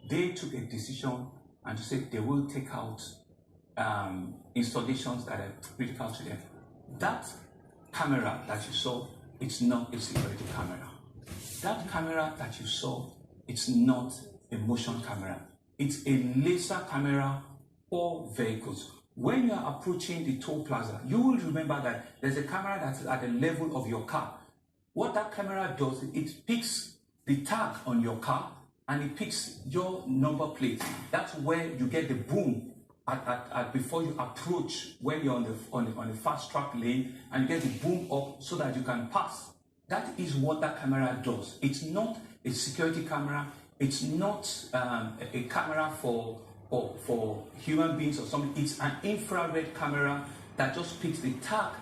they took a decision and to say they will take out installations that are critical to them. That camera that you saw, it's not a security camera. That camera that you saw, it's not a motion camera. It's a laser camera for vehicles. When you are approaching the toll plaza, you will remember that there's a camera that's at the level of your car. What that camera does, it picks the tag on your car and it picks your number plate. That's where you get the boom before you approach when you're on the fast track lane, and you get the boom up so that you can pass. That is what that camera does. It's not a security camera. It's not a camera for human beings or something. It's an infrared camera that just picks the tag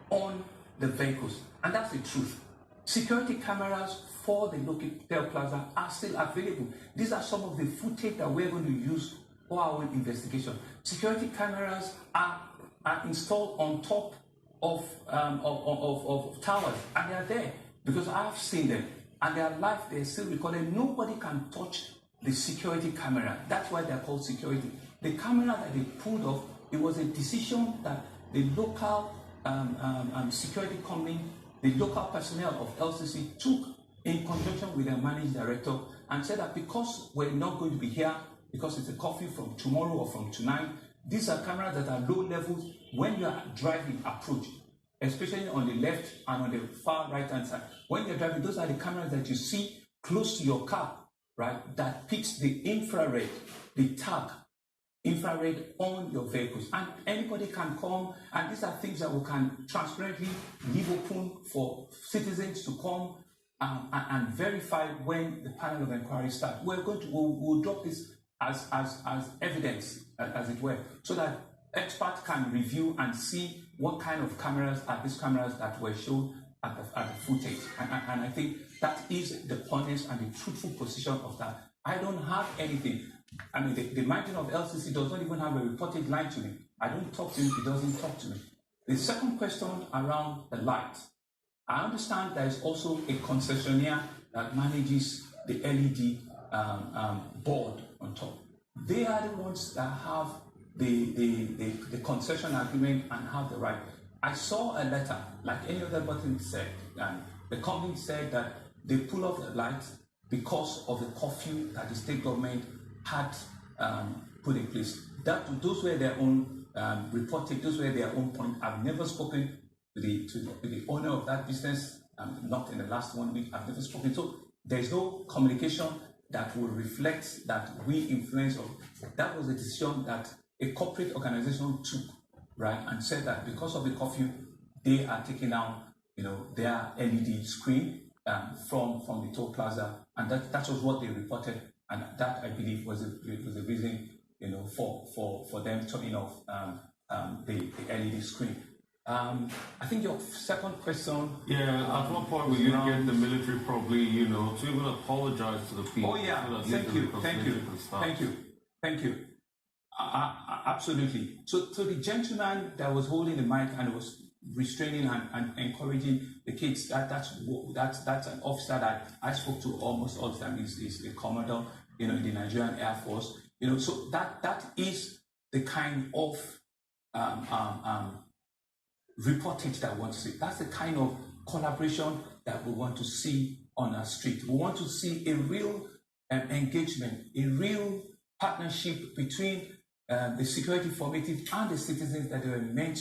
on the vehicles. And that's the truth. Security cameras for the local toll plaza are still available. These are some of the footage that we're going to use for our investigation. Security cameras are installed on top of towers, and they are there because I've seen them, and they are live. They're still recorded. Nobody can touch the security camera. That's why they're called security. The camera that they pulled off, it was a decision that the local security company, the local personnel of LCC took in conjunction with their managing director, and said that because we're not going to be here, because it's a curfew from tomorrow or from tonight, these are cameras that are low levels when you are driving approach, especially on the left and on the far right hand side. When you're driving, those are the cameras that you see close to your car, right? That picks the infrared, the tag, infrared on your vehicles. And anybody can come, and these are things that we can transparently leave open for citizens to come and verify when the panel of inquiry starts. We'll drop this as evidence, as it were, so that experts can review and see what kind of cameras are these cameras that were shown at the footage. And I think that is the honest and the truthful position of that. I don't have anything. I mean, the management of LCC does not even have a reported line to me. I don't talk to him, he doesn't talk to me. The second question around the light. I understand there is also a concessionaire that manages the LED board on top. They are the ones that have the concession agreement and have the right. I saw a letter, like any other button said, and the company said that they pull off the lights because of the curfew that the state government had put in place. Those were their own reporting, those were their own point. I've never spoken to the owner of that business, not in the last 1 week. I've never spoken. So there's no communication that will reflect that we influence. That was a decision that a corporate organization took, right, and said that because of the curfew, they are taking out, their LED screen from the toll plaza, and that was what they reported, and that I believe was the reason, for them turning off the LED screen. I think your second question. Yeah, at what point will you get the military probably, to even apologize to the people? Oh yeah, thank you. Absolutely. So the gentleman that was holding the mic and was restraining and encouraging the kids, that's an officer that I spoke to almost all the time. Is a commodore, in the Nigerian Air Force. So that is the kind of reportage that we want to see. That's the kind of collaboration that we want to see on our street. We want to see a real engagement, a real partnership between the security formative and the citizens that they were meant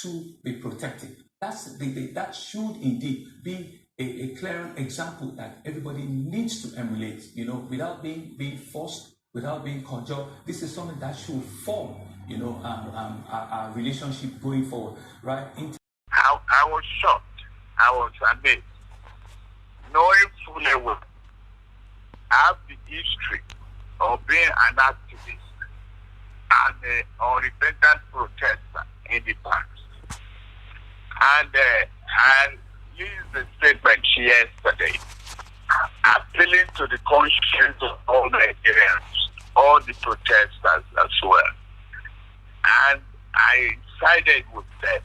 to be protected. That should indeed be a clear example that everybody needs to emulate, without being forced, without being conjured. This is something that should form, our relationship going forward, right? I was shocked. I was amazed. Knowing fully well, I have the history of being an activist and an unrepentant protester in the past. And I used the statement yesterday, appealing to the conscience of all Nigerians, all the protesters as well. And I sided with them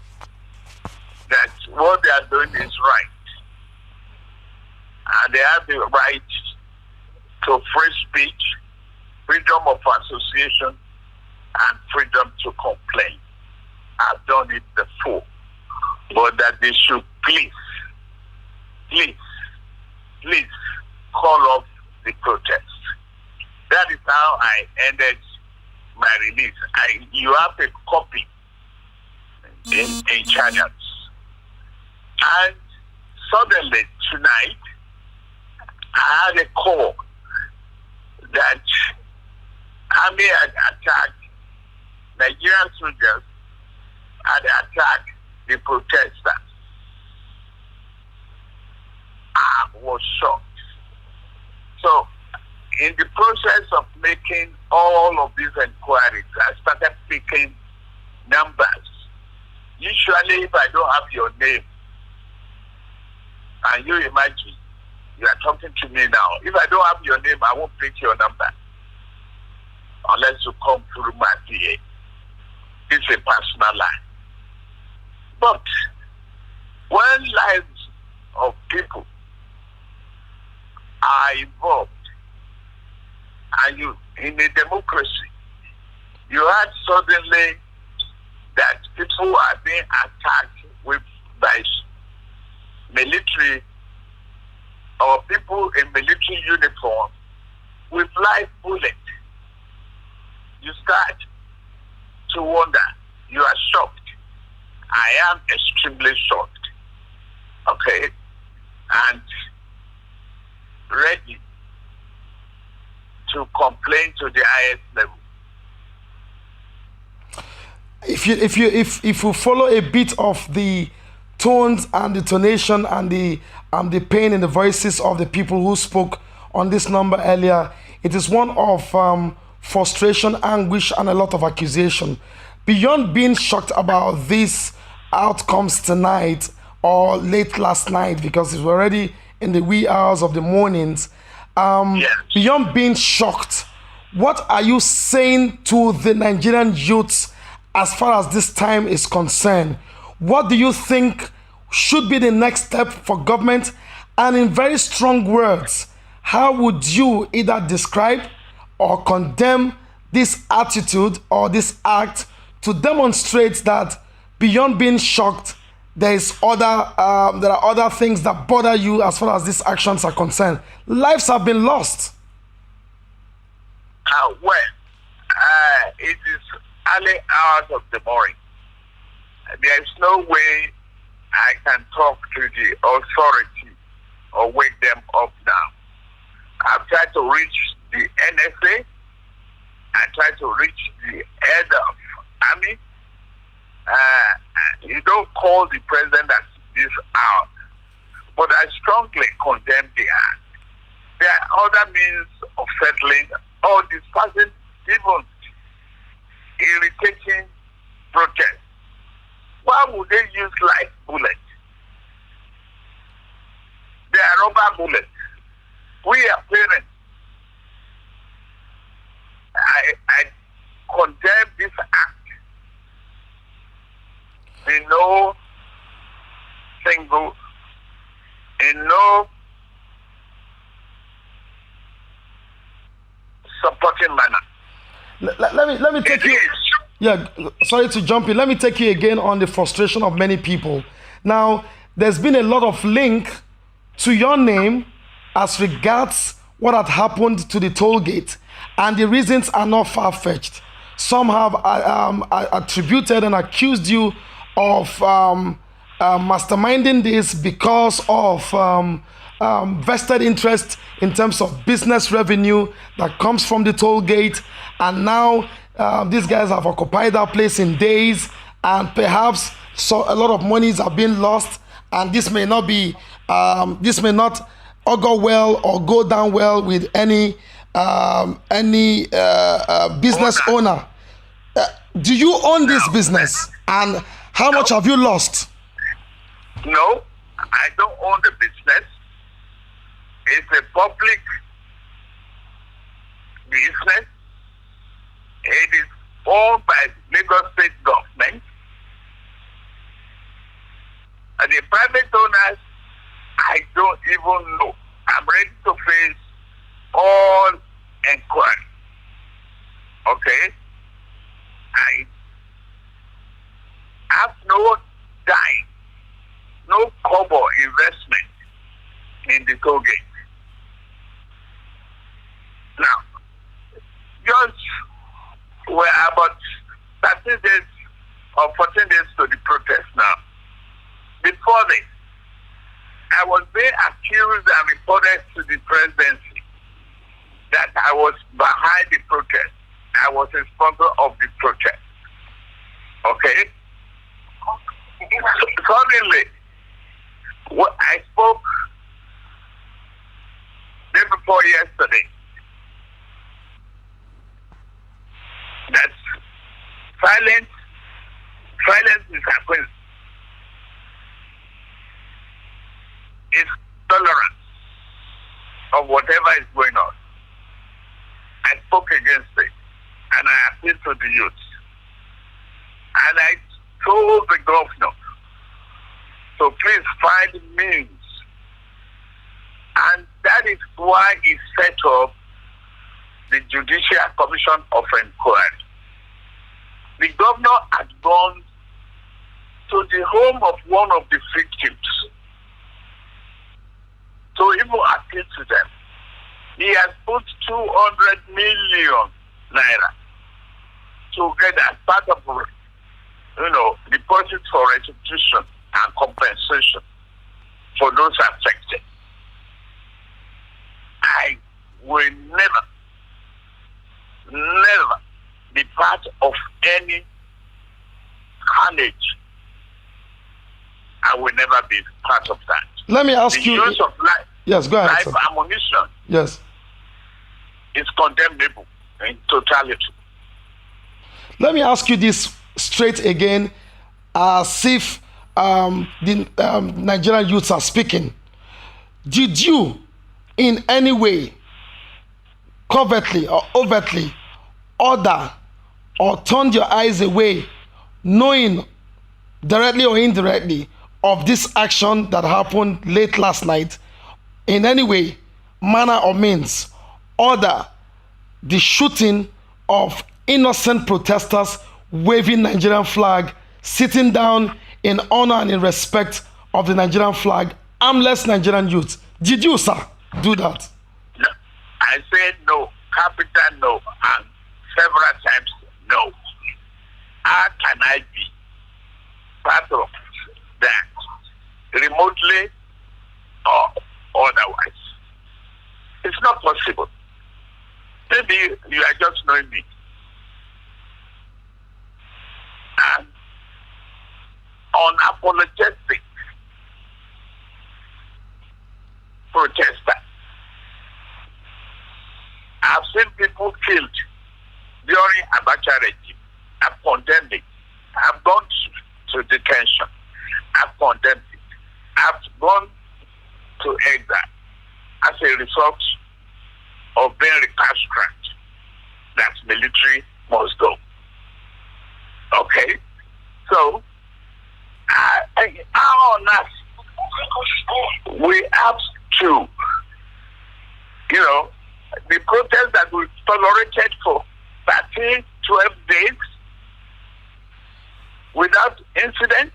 that what they are doing is right. And they have the right to free speech, of association and freedom to complain. I've done it before. But that they should please call off the protest. That is how I ended my release. You have a copy in channels. And suddenly tonight, I had a call that army had attacked Nigerian soldiers, had attacked the protesters. I was shocked. So, in the process of making all of these inquiries, I started picking numbers. Usually, if I don't have your name, and you imagine, you are talking to me now. If I don't have your name, I won't pick your number unless you come through my PA. It's a personal line. But when lives of people are involved, and you in a democracy, you had suddenly that people are being attacked by military or people in military uniform with live bullets. You start to wonder. You are shocked. I am extremely shocked. Okay? And ready to complain to the highest level. If you follow a bit of the tones and the tonation and the pain in the voices of the people who spoke on this number earlier, it is one of frustration, anguish, and a lot of accusation. Beyond being shocked about these outcomes tonight or late last night, because it's already in the wee hours of the mornings, Yes. beyond being shocked, what are you saying to the Nigerian youths as far as this time is concerned? What do you think should be the next step for government? And in very strong words, how would you either describe or condemn this attitude or this act to demonstrate that beyond being shocked, there are other things that bother you as far as these actions are concerned? Lives have been lost. It is early hours of the morning. There is no way I can talk to the authority or wake them up now. I've tried to reach the NSA. I tried to reach the head of army. You don't call the president at this hour. But I strongly condemn the act. There are other means of settling or dispersing even irritating protest. Why would they use live bullets? They are rubber bullets. We are parents. I condemn this act in no supporting manner. Let me take you. Yeah, sorry to jump in. Let me take you again on the frustration of many people. Now, there's been a lot of link to your name as regards what had happened to the toll gate, and the reasons are not far-fetched. Some have attributed and accused you of masterminding this because of vested interest in terms of business revenue that comes from the toll gate, and now these guys have occupied that place in days, and perhaps a lot of monies are being lost, and this may not augur well or go down well with any business owner. Do you own this business, and how much have you lost? No, I don't own the business. It's a public business. It is owned by Lagos State government. And the private owners, I don't even know. I'm ready to face all inquiry. Okay? I have no dime, no kobo investment in the toll gate. Now, just we're about 13 days or 14 days to the protest now. Before this, I was being accused and reported to the presidency that I was behind the protest. I was a sponsor of the protest. Okay? Suddenly, I spoke day before yesterday that silence is happening. It's tolerance of whatever is going on. I spoke against it and I appealed to the youth. And I told the governor to please find means. And that is why he set up the Judicial Commission of Inquiry. The governor had gone to the home of one of the victims to even appeal to them. He has put 200 million naira together as part of, deposit for restitution and compensation for those affected. I will never be part of any carnage. I will never be part of that. Let me ask the you. Use of life, yes, go ahead. life Sir. ammunition Yes. is condemnable in totality. Let me ask you this straight again, as if the Nigerian youths are speaking. Did you, in any way, covertly or overtly, order or turn your eyes away, knowing directly or indirectly of this action that happened late last night, in any way, manner or means, order the shooting of innocent protesters waving Nigerian flag, sitting down in honor and in respect of the Nigerian flag, armless Nigerian youth? Did you, sir, do that? No. I said no, capital no, and several times no. How can I be part of that, remotely or otherwise? It's not possible. Maybe you are just knowing me. And unapologetic protester. I've seen people killed during Abacha regime. I've condemned it. I've gone to detention. I've condemned it. I've gone to exile as a result of being recalcitrant. That military must go. Okay? So, on us, we have to, the protest that we tolerated for 13, 12 days without incident,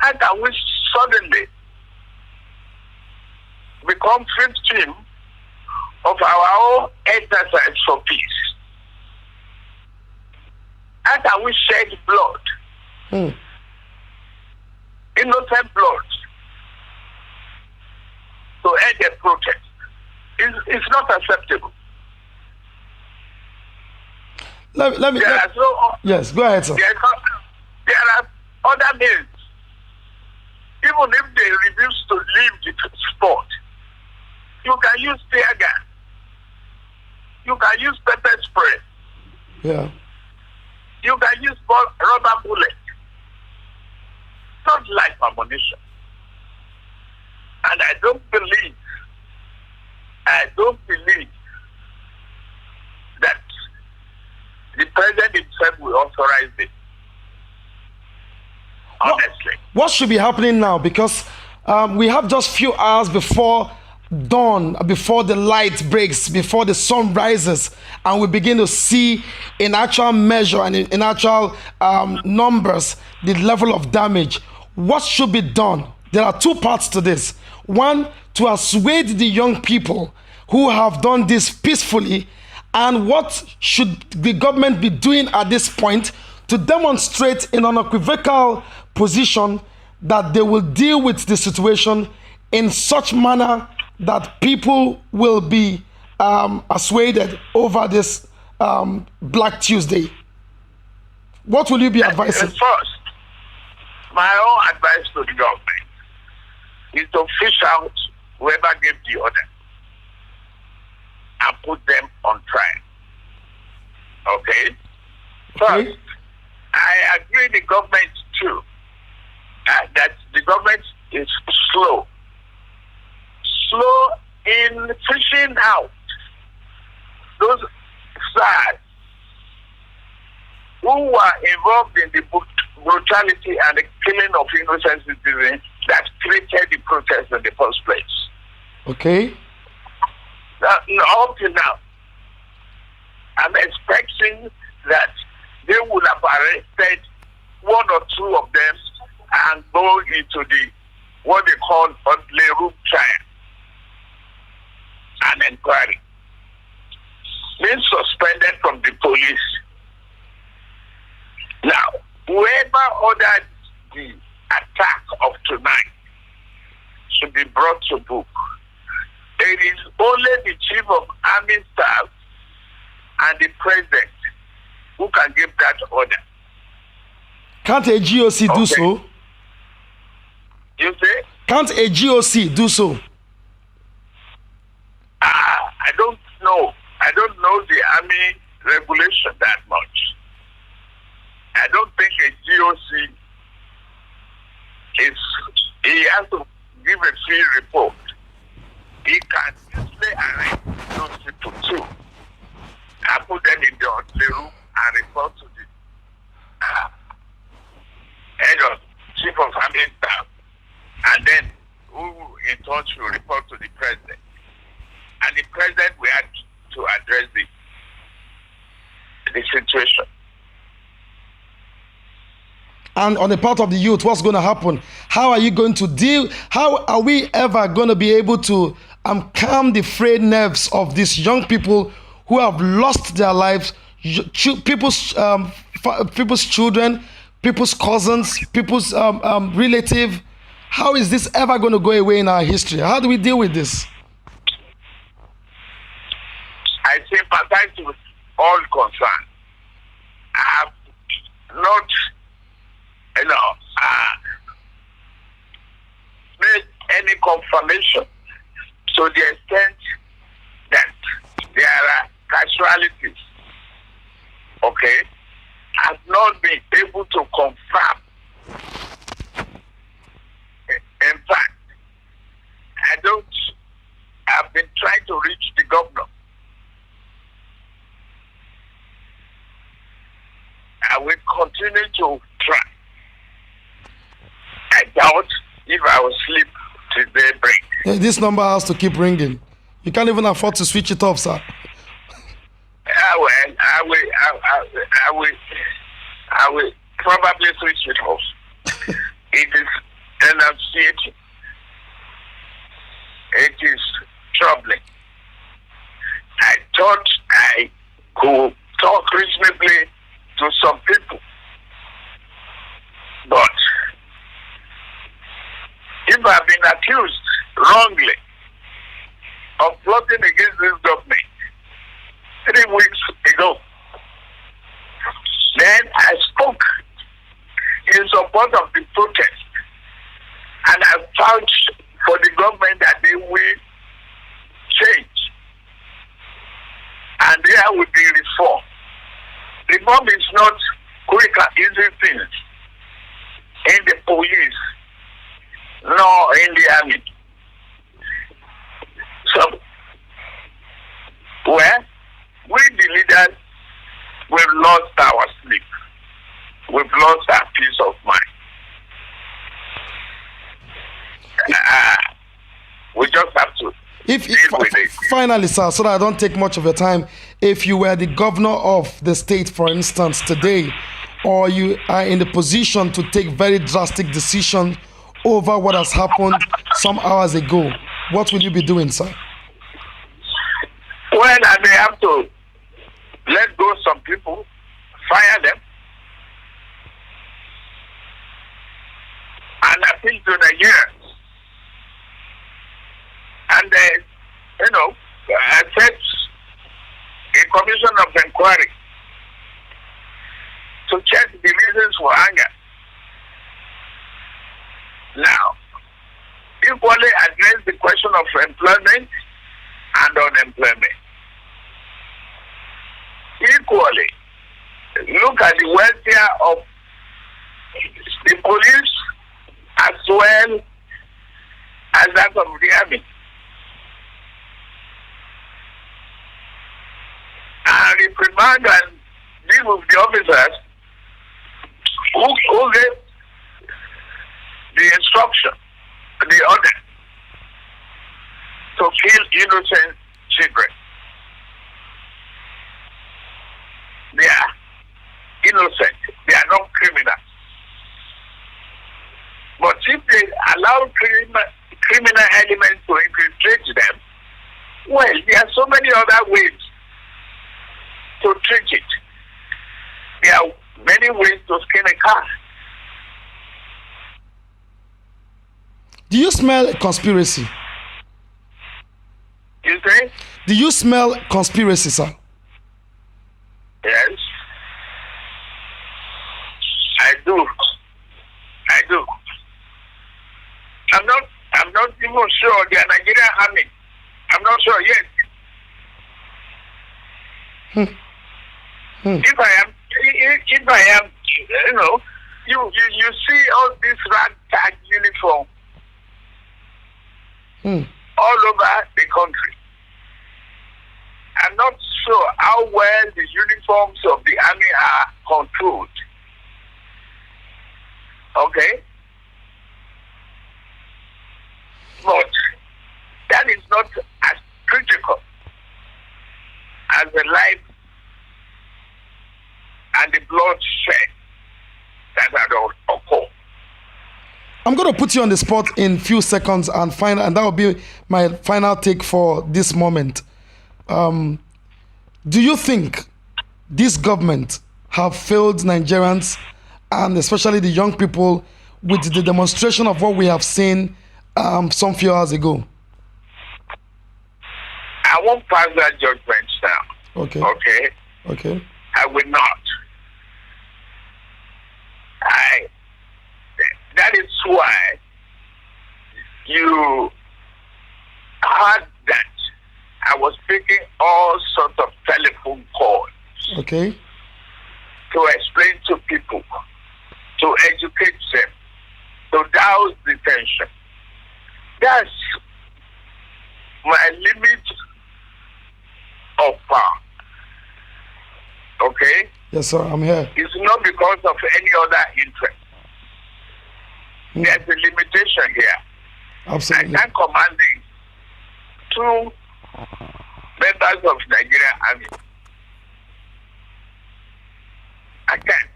and can we suddenly become victim of our own exercise for peace? How can we shed blood? Innocent blood to end a protest? It's not acceptable. Let me. Yes, go ahead, sir. There are other means. Even if they refuse to leave the spot, you can use tear gas. You can use pepper spray. Yeah. You can use rubber bullets. Not life ammunition. And I don't believe that the president himself will authorize it. Honestly. What should be happening now? Because we have just few hours before dawn, before the light breaks, before the sun rises, and we begin to see in actual measure and in actual numbers the level of damage? What should be done? There are two parts to this. One, to assuage the young people who have done this peacefully, and what should the government be doing at this point to demonstrate in an unequivocal position that they will deal with the situation in such manner that people will be assuaded over this Black Tuesday? What will you be advising? First, my own advice to the government is to fish out whoever gave the order and put them on trial. Okay? First, I agree the government too, that the government is slow in fishing out those SARS who were involved in the brutality and the killing of innocent citizens that created the protest in the first place. Okay. Up to now, I'm expecting that they would have arrested one or two of them and go into the what they call a room trial and inquiry. Being suspended from the police. Now, whoever ordered the attack of tonight should be brought to book. It is only the Chief of Army Staff and the President who can give that order. Can't a GOC do so? You say? Can't a GOC do so? I don't know. I don't know the Army regulation that much. I don't think a GOC he has to give a free report. He can easily arrest those people too and put them in the room and report to the head of Chief of Army Staff, and then who in touch will report to the President. And the President will have to address the situation. And on the part of the youth, what's going to happen? How are you going to deal? How are we ever going to be able to calm the frayed nerves of these young people who have lost their lives, people's children, people's cousins, people's relative? How is this ever going to go away in our history? How do we deal with this? I sympathize with all concerned. I have not, made any confirmation to the extent that there are casualties. Okay? I've not been able to confirm. In fact, I've been trying to reach the governor. I will continue to try. I doubt if I will sleep till daybreak. Yeah, this number has to keep ringing. You can't even afford to switch it off, sir. I will probably switch it off. It is enunciating. It is troubling. I thought I could talk reasonably to some people, but if I've been accused wrongly of plotting against this government 3 weeks ago, then I spoke in support of the protest, and I vouched for the government that they will change and there will be reform. Reform is not quick and easy things in the police nor in the army. So, we the leaders, we've lost our sleep. We've lost our peace of mind. We just have to If deal with it. finally, sir, so that I don't take much of your time, if you were the governor of the state, for instance, today, or you are in the position to take very drastic decisions over what has happened some hours ago, what will you be doing, sir? Well, I may have to let go some people, fire them, and appeal to Nigerians. And set a commission of inquiry to check the reasons for anger. Now, equally address the question of employment and unemployment. Equally, look at the welfare of the police as well as that of the army. And reprimand and deal with the officers who gave the instruction, the order to kill innocent children. They are innocent. They are not criminals. But if they allow criminal elements to infiltrate them, well, there are so many other ways to treat it. There are many ways to skin a cat. Do you smell a conspiracy? You say? Do you smell conspiracy, sir? Yes. I do. I do. I'm not even sure the Nigerian army. I'm not sure yet. If I am, you see all this ragtag uniform all over the country. I'm not sure how well the uniforms of the army are controlled. Okay? But that is not as critical as the life and the bloodshed that had occurred. I'm going to put you on the spot in few seconds and that will be my final take for this moment. Do you think this government have failed Nigerians and especially the young people with the demonstration of what we have seen some few hours ago? I won't pass that judgment now. Okay. Okay? Okay. I will not. That is why you heard that I was making all sorts of telephone calls. Okay. To explain to people, to educate them, to douse the tension. That's my limit of power. Okay? Yes, sir, I'm here. It's not because of any other interest. There's a limitation here. Absolutely. I can't command the 2 members of Nigerian army. I can't.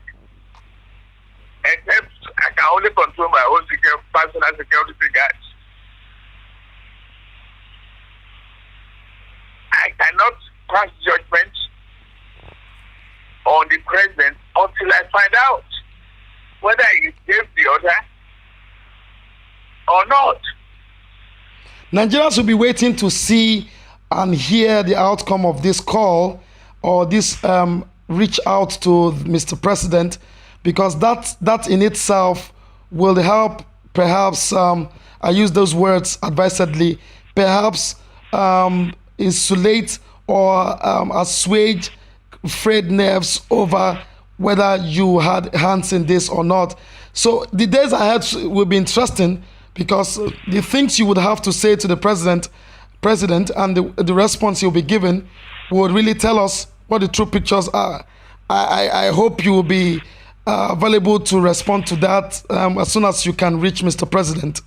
Except I can only control my own personal security guards. I cannot pass judgment on the president until I find out whether he gave the order or not. Nigerians will be waiting to see and hear the outcome of this call or this reach out to Mr. President, because that in itself will help perhaps, I use those words advisedly, perhaps insulate or assuage frayed nerves over whether you had hands in this or not. So the days ahead will be interesting, because the things you would have to say to the president and the response you'll be given would really tell us what the true pictures are. I hope you will be available to respond to that as soon as you can reach Mr. President,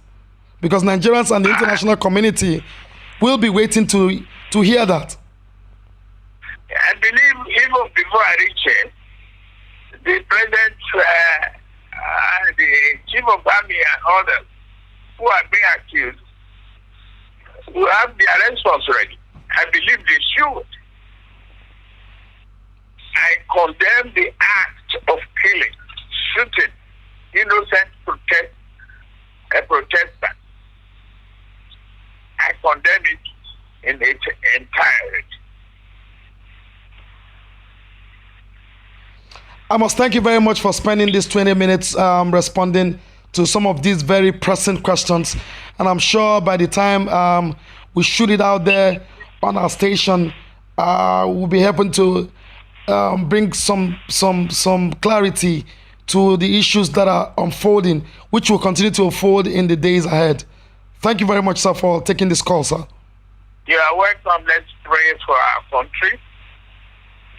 because Nigerians and the international community we'll be waiting to hear that. I believe even before I reach here, the president, the chief of army and others who are being accused will have their response ready. I believe they should. I condemn the act of killing, shooting innocent protesters. I condemn it in its entirety. I must thank you very much for spending these 20 minutes responding to some of these very pressing questions. And I'm sure by the time we shoot it out there on our station, we'll be able to bring some clarity to the issues that are unfolding, which will continue to unfold in the days ahead. Thank you very much, sir, for taking this call, sir. You are welcome. Let's pray for our country.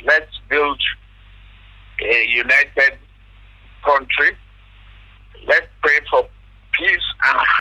Let's build a united country. Let's pray for